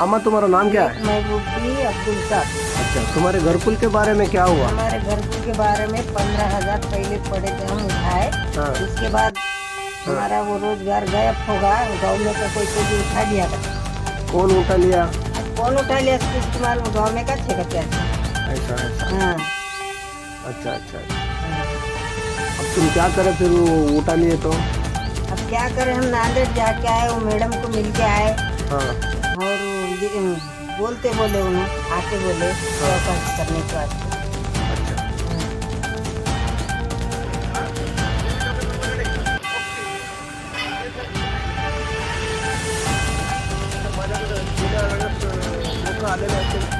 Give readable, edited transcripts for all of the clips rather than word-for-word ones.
अम्मा तुम्हारा नाम क्या है? महबूबी अब्दुल साहब। अच्छा, तुम्हारे घरकुल के बारे में क्या हुआ? हमारे घरकुल के बारे में 15,000 पहले पड़े थे, हम उठाए। हाँ। उसके बाद हमारा वो रोजगार गायब होगा, गवर्नमेंट का कोई चीज उठा लिया था। कौन उठा लिया? कौन उठा लिया इसके मालूम, गवर्नमेंट का छेका क्या? ऐसा ऐसा। हाँ। अच्छा अच्छा। अब तुम क्या करे फिर वो उठा लिए तो? अब क्या करें, हम नांदेड़ जाके आए, वो मैडम को मिल के आए हाँ। और बोलते बोले उन्हें आके बोले करने के वास्ते।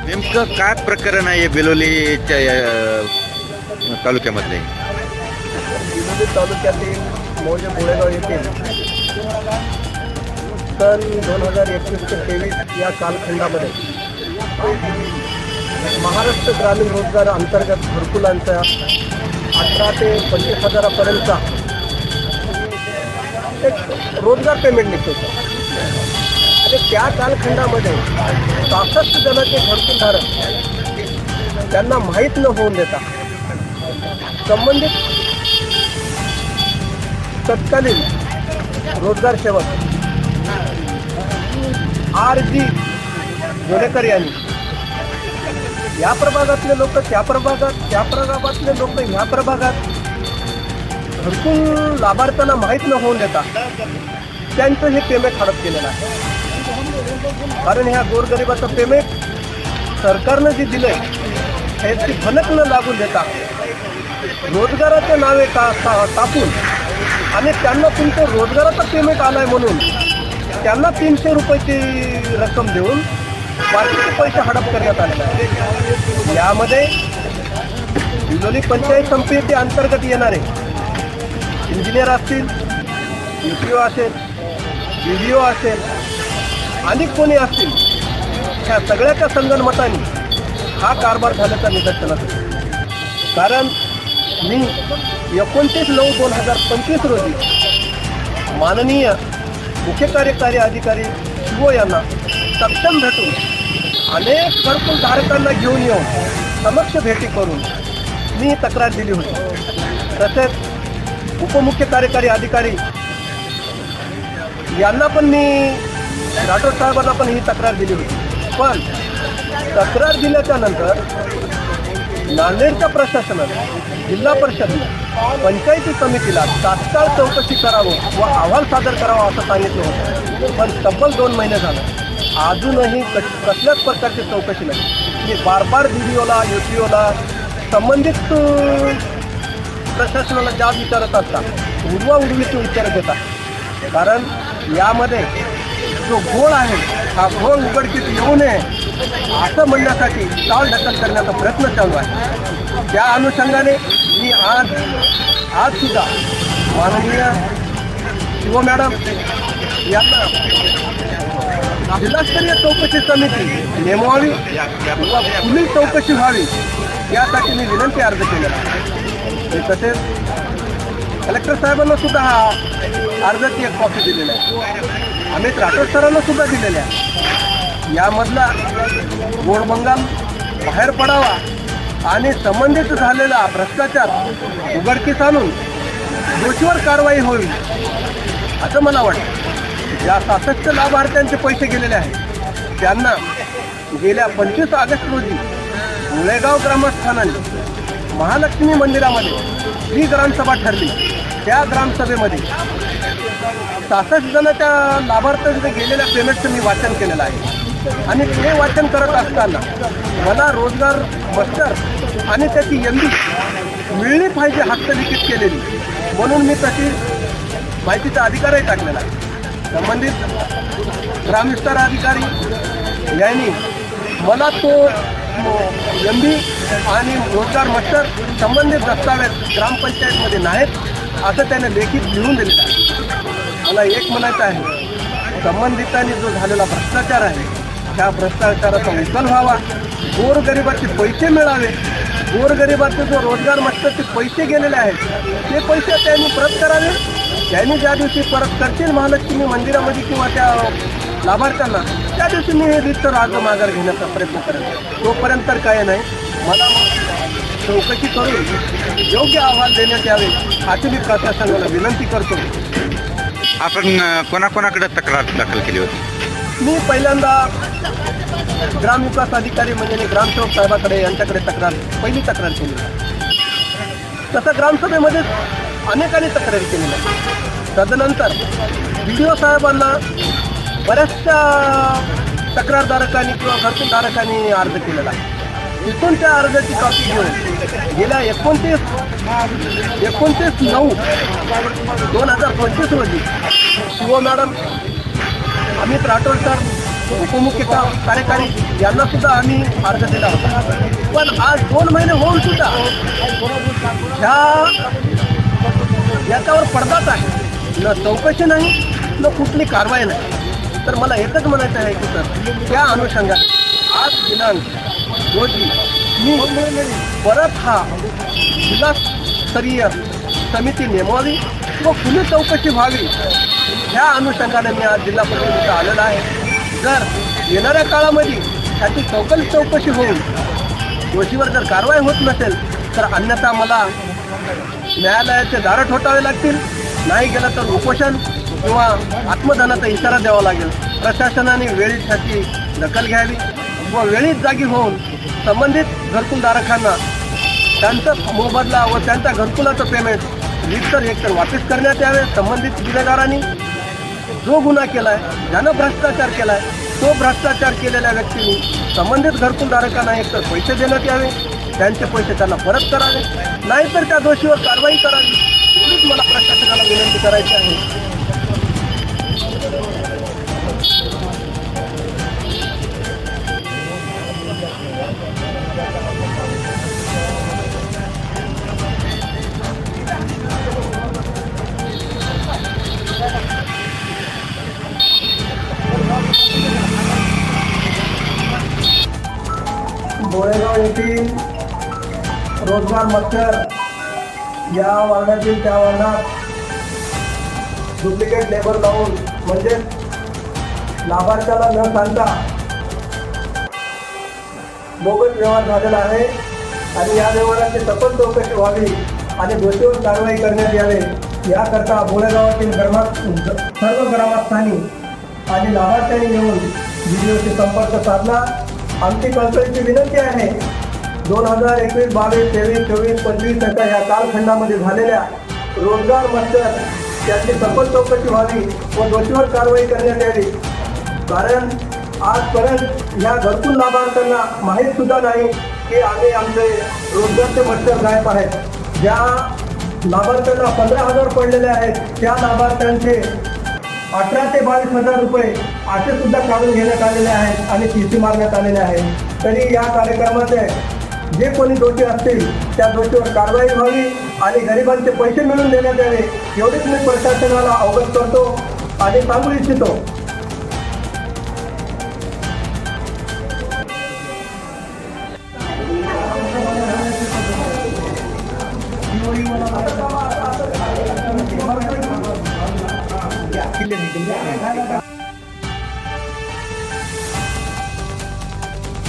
नेमकं काय प्रकरण आहे बिलोलीच्या तालुक्यामधले? बिलोली तालुक्यातील मौजे बोळेगाव येथील सन 2021 ते 23 या कालखंडामध्ये महाराष्ट्र ग्रामीण रोजगार अंतर्गत घरकुलांचा 18 ते 25 हजारापर्यंतचा एक रोजगार पेमेंट निघतो आणि त्या कालखंडामध्ये 66 जणांचे घरकुलधारक त्यांना माहीत न होऊन देता संबंधित तत्कालीन रोजगार सेवक R.G. गोलेकर यांनी या प्रभागातले लोक त्या प्रभागात, त्या प्रभागातले लोक ह्या प्रभागात घरकुल लाभार्थ्यांना माहीत न होऊन देता त्यांचं हे पेमेंट हडप केलेलं आहे. कारण ह्या गोरगरिबाचं पेमेंट सरकारनं जे दिलंय ह्याची फलक न लागून देता रोजगाराचे नावे टाकून आणि त्यांना तुमचं रोजगाराचं पेमेंट आलाय म्हणून त्यांना 300 रुपयाची रक्कम देऊन बाकीचे पैसे हडप करण्यात आलेले आहे. यामध्ये बिलोली पंचायत समिती अंतर्गत येणारे इंजिनियर असतील, DPO असेल, BDO असेल आणि कोणी असतील, ह्या सगळ्याच्या संगनमताने हा कारभार झाल्याचा निदर्शनास येतो. कारण मी 29/9/2025 रोजी माननीय मुख्य कार्यकारी अधिकारी शिवो यांना सक्षम भेटून अनेक घरकुलधारकांना घेऊन येऊन समक्ष भेटी करून मी तक्रार दिली होती. तसेच उपमुख्य कार्यकारी अधिकारी यांना पण मी राठोड साहेबांना पण ही तक्रार दिली होती. पण तक्रार दिल्याच्या नंतर नांदेडच्या प्रशासनाने जिल्हा परिषद पंचायती समितीला तात्काळ चौकशी करावं व अहवाल सादर करावा असं सांगितलं होतं. पण तब्बल 2 महिने झाले अजूनही कसल्याच प्रकारची चौकशी नाही. मी बार BDOला, UPOला संबंधित प्रशासनाला जाब विचारत असता उडवाउडवीची उत्तरं देतात. कारण यामध्ये जो घोळ आहे हा घोळ उघडकीस येऊ नये असं म्हणण्यासाठी टाळढकल करण्याचा प्रयत्न चालू आहे. त्या अनुषंगाने मी आज सुद्धा माननीय शिव मॅडम यांना जिल्हास्तरीय चौकशी समिती नेमवावी व पुढील चौकशी व्हावी यासाठी मी विनंती अर्ज केलेला आहे. तसेच कलेक्टर साहेबांना सुद्धा हा अर्जाची एक कॉपी दिलेली आहे. अमित राठोड सरांना सुद्धा दिलेल्या आहे. यामधला गोडबंगाल बाहेर पडावा आणि संबंधित झालेला भ्रष्टाचार उघडकीस आणून दोषीवर कारवाई होईल असं मला वाटतं. ज्या 66 लाभार्थ्यांचे पैसे गेलेले आहेत त्यांना गेल्या 25 ऑगस्ट रोजी मुळेगाव ग्रामस्थानाने महालक्ष्मी मंदिरामध्ये जी ग्रामसभा ठरली त्या ग्रामसभेमध्ये 66 जणांच्या लाभार्थ्यांचे गेलेल्या पेमेंटचं मी वाचन केलेलं आहे. आणि ते वाचन करत असताना मला रोजगार मस्टर आणि त्याची MB मिळली पाहिजे हस्तलिखित केलेली म्हणून मी तशी माहितीचा अधिकारही टाकलेला आहे. संबंधित ग्रामविस्तार अधिकारी यांनी मला तो MB आणि रोजगार मस्टर संबंधित दस्तावेज ग्रामपंचायतमध्ये नाहीत असं त्याने लेखित लिहून दिलेलं आहे. मला एक म्हणायचं आहे, संबंधितांनी जो झालेला भ्रष्टाचार आहे त्या भ्रष्टाचाराचा उकल व्हावा, गोरगरिबाचे पैसे मिळावे, गोरगरिबाचे जो रोजगार मस्टरचे पैसे गेलेले आहेत ते पैसे त्यांनी परत करावे. त्यांनी ज्या दिवशी परत करतील महालक्ष्मी मंदिरामध्ये किंवा त्या लाभार्थ्यांना, त्या दिवशी मी हे रितसर अर्ज माघार घेण्याचा प्रयत्न करेन. तोपर्यंत तर काय नाही, मला चौकशी करून योग्य अहवाल देण्यात यावे अशी मी प्रशासनाला विनंती करतो. आपण कोणाकोणाकडे तक्रार दाखल केली होती? मी पहिल्यांदा ग्रामविकास अधिकारी म्हणजे ग्रामसेवक साहेबाकडे यांच्याकडे पहिली तक्रार केली. तसं ग्रामसभेमध्ये अनेकांनी तक्रारी केलेल्या आहे. तदनंतर BDO साहेबांना बऱ्याचशा तक्रारधारकांनी किंवा घरकुलधारकांनी अर्ज केलेला आहे. तिथून त्या अर्जाची कॉपी घेऊन गेल्या 29/9/2025 रोजी शिव मॅडम, अमित राठोड सर, उपमुख्य कार्यकारी यांना सुद्धा आम्ही अर्ज दिला होता. पण आज 2 महिने होऊन सुद्धा याच्यावर पडदाच आहे. न चौकशी नाही, न कुठली कारवाई नाही. तर मला एकच म्हणायचं आहे की सर, त्या अनुषंगाने आज दिनांक रोजी मी परत हा जिल्हास्तरीय समिती नेमवावी व खुली चौकशी व्हावी ह्या अनुषंगाने मी आज जिल्हा परिषदेचा आलेला आहे. जर येणाऱ्या काळामध्ये त्याची चौकशी होऊन दोषीवर जर कारवाई होत नसेल तर अन्यथा मला न्यायालयाचे दारं ठोठावे लागतील. नाही गेलं तर उपोषण किंवा आत्मदानाचा इशारा द्यावा लागेल. प्रशासनाने वेळीसाठी दखल घ्यावी व वेळीच जागी होऊन संबंधित घरकुलधारकांना त्यांचा मोबदला व त्यांच्या घरकुलाचं पेमेंट एकतर वापस करण्यात यावे. संबंधित गुन्हेगारांनी जो गुन्हा केला आहे, ज्यानं भ्रष्टाचार केला आहे, तो भ्रष्टाचार केलेल्या व्यक्तींनी संबंधित घरकुलधारकांना एकतर पैसे देण्यात यावे, त्यांचे पैसे त्यांना परत करावे, नाहीतर त्या दोषीवर कारवाई करावी. एवढीच मला प्रशासनाला विनंती करायची आहे. बोळेगाव येथील रोजगार मत्सर या वार्डातील त्या वार्डात डुप्लिकेट लेबर लावून म्हणजे लाभार्थ्याला न सांगता बोगस व्यवहार झालेला आहे आणि या व्यवहाराची सखोल चौकशी व्हावी आणि दोषीवर कारवाई करण्यात यावे याकरता बोळेगावातील सर्व ग्रामस्थांनी आणि लाभार्थ्यांनी येऊन BDOशी संपर्क साधला. आमची कळकळीची विनंती आहे, 2021, 22, 23, 24, 25 या कालखंडामध्ये झालेल्या रोजगार मत्सर त्याची सखोल चौकशी व्हावी व दोषीवर कारवाई करण्यात यावी. कारण आजपर्यंत ह्या घरकुल लाभार्थ्यांना माहीत सुद्धा नाही की आमचे रोजगारचे मत्सर गायब आहेत. ज्या लाभार्थ्यांना 15,000 पडलेले आहेत त्या लाभार्थ्यांचे 18 ते 22,000 रुपये असे सुद्धा काढून घेण्यात आलेले आहेत आणि TC मारण्यात आलेले आहेत. तरी या कार्यक्रमाचे जे कोणी दोषी असतील त्या दोषीवर कारवाई व्हावी आणि गरिबांचे पैसे मिळवून देण्यात यावे एवढीच मी प्रशासनाला अवगत करतो आणि सांगू इच्छितो. किल्ले